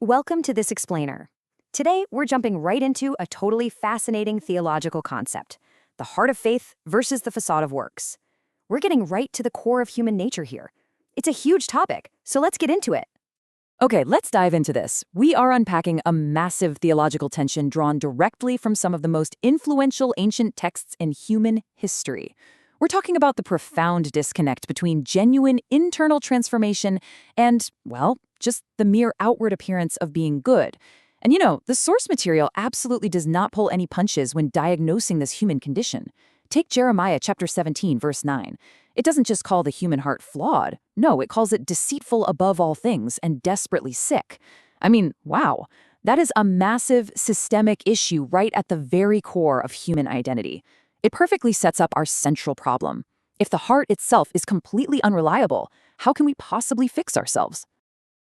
Welcome to This Explainer. Today, we're jumping right into a totally fascinating theological concept, the heart of faith versus the facade of works. We're getting right to the core of human nature here. It's a huge topic, so let's get into it. Okay, let's dive into this. We are unpacking a massive theological tension drawn directly from some of the most influential ancient texts in human history. We're talking about the profound disconnect between genuine internal transformation and, well, just the mere outward appearance of being good. And the source material absolutely does not pull any punches when diagnosing this human condition. Take Jeremiah chapter 17, verse 9. It doesn't just call the human heart flawed. No, it calls it deceitful above all things and desperately sick. I mean, wow. That is a massive systemic issue right at the very core of human identity. It perfectly sets up our central problem. If the heart itself is completely unreliable, how can we possibly fix ourselves?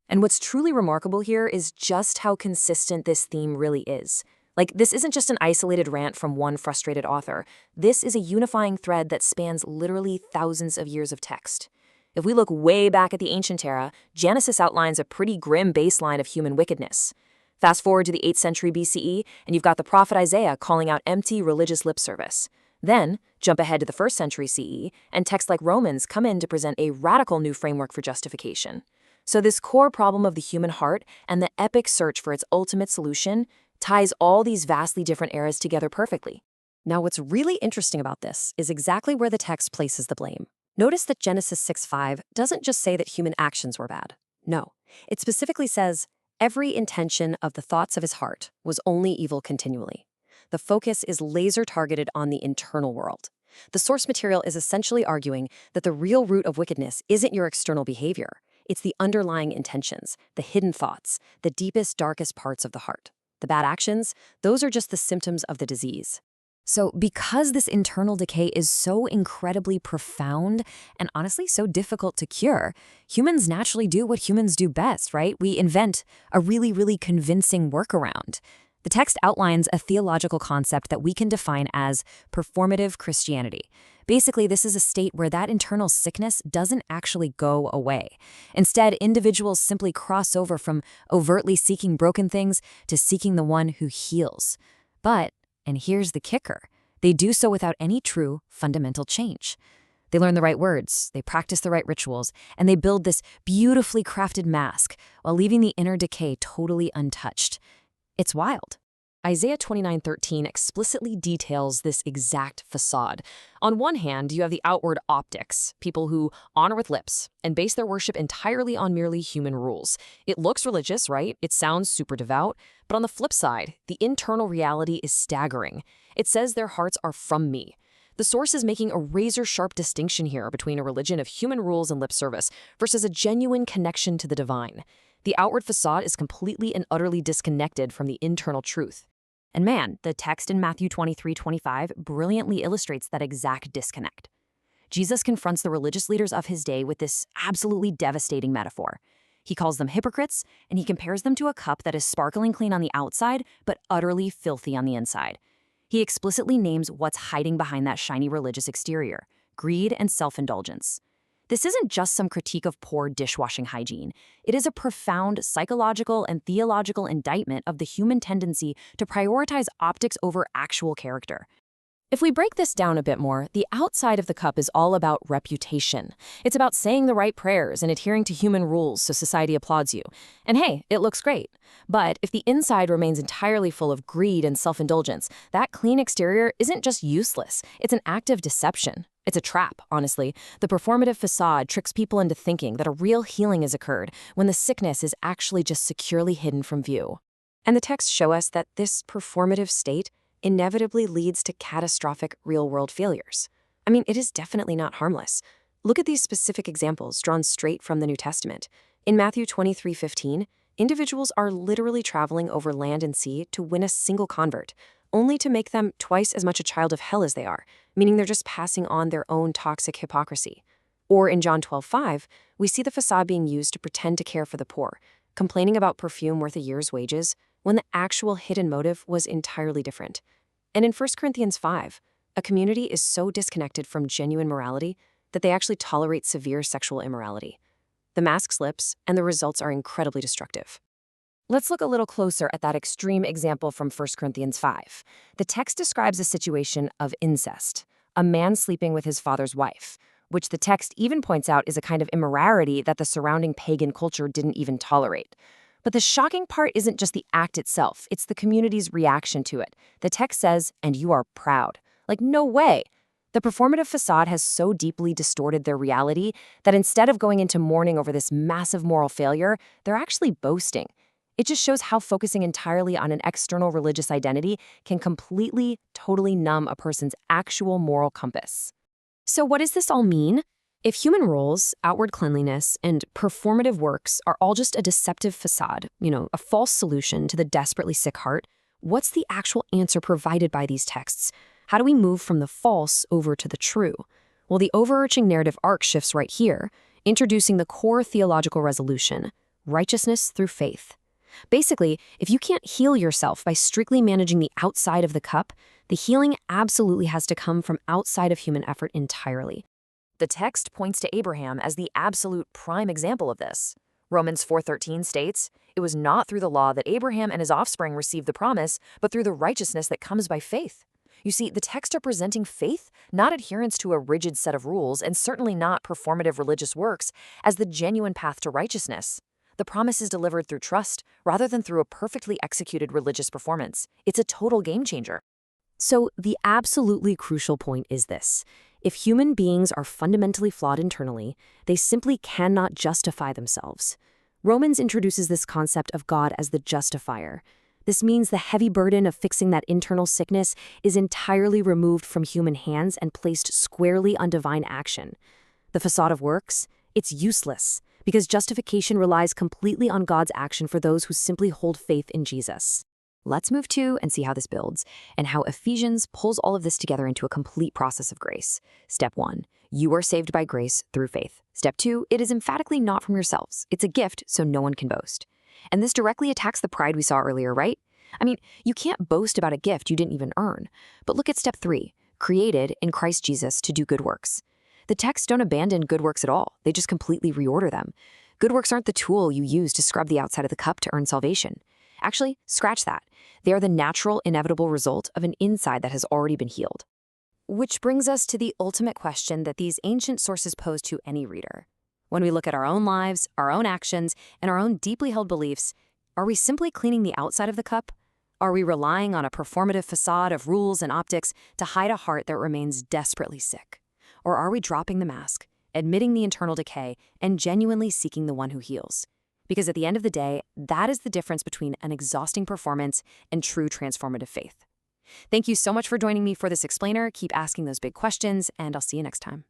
And what's truly remarkable here is just how consistent this theme really is. This isn't just an isolated rant from one frustrated author. This is a unifying thread that spans literally thousands of years of text. If we look way back at the ancient era, Genesis outlines a pretty grim baseline of human wickedness. Fast forward to the 8th century BCE, and you've got the prophet Isaiah calling out empty religious lip service. Then, jump ahead to the 1st century CE, and texts like Romans come in to present a radical new framework for justification. So this core problem of the human heart and the epic search for its ultimate solution ties all these vastly different eras together perfectly. Now, what's really interesting about this is exactly where the text places the blame. Notice that Genesis 6:5 doesn't just say that human actions were bad. No, it specifically says, every intention of the thoughts of his heart was only evil continually. The focus is laser-targeted on the internal world. The source material is essentially arguing that the real root of wickedness isn't your external behavior. It's the underlying intentions, the hidden thoughts, the deepest, darkest parts of the heart. The bad actions, those are just the symptoms of the disease. So because this internal decay is so incredibly profound and honestly so difficult to cure, humans naturally do what humans do best, right? We invent a really, really convincing workaround. The text outlines a theological concept that we can define as performative Christianity. Basically, this is a state where that internal sickness doesn't actually go away. Instead, individuals simply cross over from overtly seeking broken things to seeking the one who heals. But, and here's the kicker, they do so without any true fundamental change. They learn the right words, they practice the right rituals, and they build this beautifully crafted mask while leaving the inner decay totally untouched. It's wild. Isaiah 29:13 explicitly details this exact facade. On one hand, you have the outward optics, people who honor with lips and base their worship entirely on merely human rules. It looks religious, right? It sounds super devout. But on the flip side, the internal reality is staggering. It says their hearts are from me. The source is making a razor-sharp distinction here between a religion of human rules and lip service versus a genuine connection to the divine. The outward facade is completely and utterly disconnected from the internal truth. And man, the text in Matthew 23:25 brilliantly illustrates that exact disconnect. Jesus confronts the religious leaders of his day with this absolutely devastating metaphor. He calls them hypocrites, and he compares them to a cup that is sparkling clean on the outside, but utterly filthy on the inside. He explicitly names what's hiding behind that shiny religious exterior: greed and self-indulgence. This isn't just some critique of poor dishwashing hygiene. It is a profound psychological and theological indictment of the human tendency to prioritize optics over actual character. If we break this down a bit more, the outside of the cup is all about reputation. It's about saying the right prayers and adhering to human rules so society applauds you. And hey, it looks great. But if the inside remains entirely full of greed and self-indulgence, that clean exterior isn't just useless, it's an act of deception. It's a trap, honestly. The performative facade tricks people into thinking that a real healing has occurred when the sickness is actually just securely hidden from view. And the texts show us that this performative state inevitably leads to catastrophic real-world failures. I mean, it is definitely not harmless. Look at these specific examples drawn straight from the New Testament. In Matthew 23:15, individuals are literally traveling over land and sea to win a single convert, only to make them twice as much a child of hell as they are, meaning they're just passing on their own toxic hypocrisy. Or in John 12:5, we see the facade being used to pretend to care for the poor, complaining about perfume worth a year's wages, when the actual hidden motive was entirely different. And in 1 Corinthians 5, a community is so disconnected from genuine morality that they actually tolerate severe sexual immorality. The mask slips, and the results are incredibly destructive. Let's look a little closer at that extreme example from 1 Corinthians 5. The text describes a situation of incest, a man sleeping with his father's wife, which the text even points out is a kind of immorality that the surrounding pagan culture didn't even tolerate. But the shocking part isn't just the act itself, it's the community's reaction to it. The text says, "and you are proud." Like, no way. The performative facade has so deeply distorted their reality that instead of going into mourning over this massive moral failure, they're actually boasting. It just shows how focusing entirely on an external religious identity can completely, totally numb a person's actual moral compass. So what does this all mean? If human roles, outward cleanliness, and performative works are all just a deceptive facade, a false solution to the desperately sick heart, what's the actual answer provided by these texts? How do we move from the false over to the true? Well, the overarching narrative arc shifts right here, introducing the core theological resolution: righteousness through faith. Basically, if you can't heal yourself by strictly managing the outside of the cup, the healing absolutely has to come from outside of human effort entirely. The text points to Abraham as the absolute prime example of this. Romans 4:13 states, "It was not through the law that Abraham and his offspring received the promise, but through the righteousness that comes by faith." You see, the texts are presenting faith, not adherence to a rigid set of rules, and certainly not performative religious works, as the genuine path to righteousness. The promise is delivered through trust, rather than through a perfectly executed religious performance. It's a total game changer. So the absolutely crucial point is this: if human beings are fundamentally flawed internally, they simply cannot justify themselves. Romans introduces this concept of God as the justifier. This means the heavy burden of fixing that internal sickness is entirely removed from human hands and placed squarely on divine action. The facade of works, it's useless, because justification relies completely on God's action for those who simply hold faith in Jesus. Let's move to and see how this builds, and how Ephesians pulls all of this together into a complete process of grace. Step 1, you are saved by grace through faith. Step 2, it is emphatically not from yourselves. It's a gift, so no one can boast. And this directly attacks the pride we saw earlier, right? I mean, you can't boast about a gift you didn't even earn. But look at step 3, created in Christ Jesus to do good works. The texts don't abandon good works at all. They just completely reorder them. Good works aren't the tool you use to scrub the outside of the cup to earn salvation. Actually, scratch that. They are the natural, inevitable result of an inside that has already been healed. Which brings us to the ultimate question that these ancient sources pose to any reader. When we look at our own lives, our own actions, and our own deeply held beliefs, are we simply cleaning the outside of the cup? Are we relying on a performative facade of rules and optics to hide a heart that remains desperately sick? Or are we dropping the mask, admitting the internal decay, and genuinely seeking the one who heals? Because at the end of the day, that is the difference between an exhausting performance and true transformative faith. Thank you so much for joining me for this explainer. Keep asking those big questions, and I'll see you next time.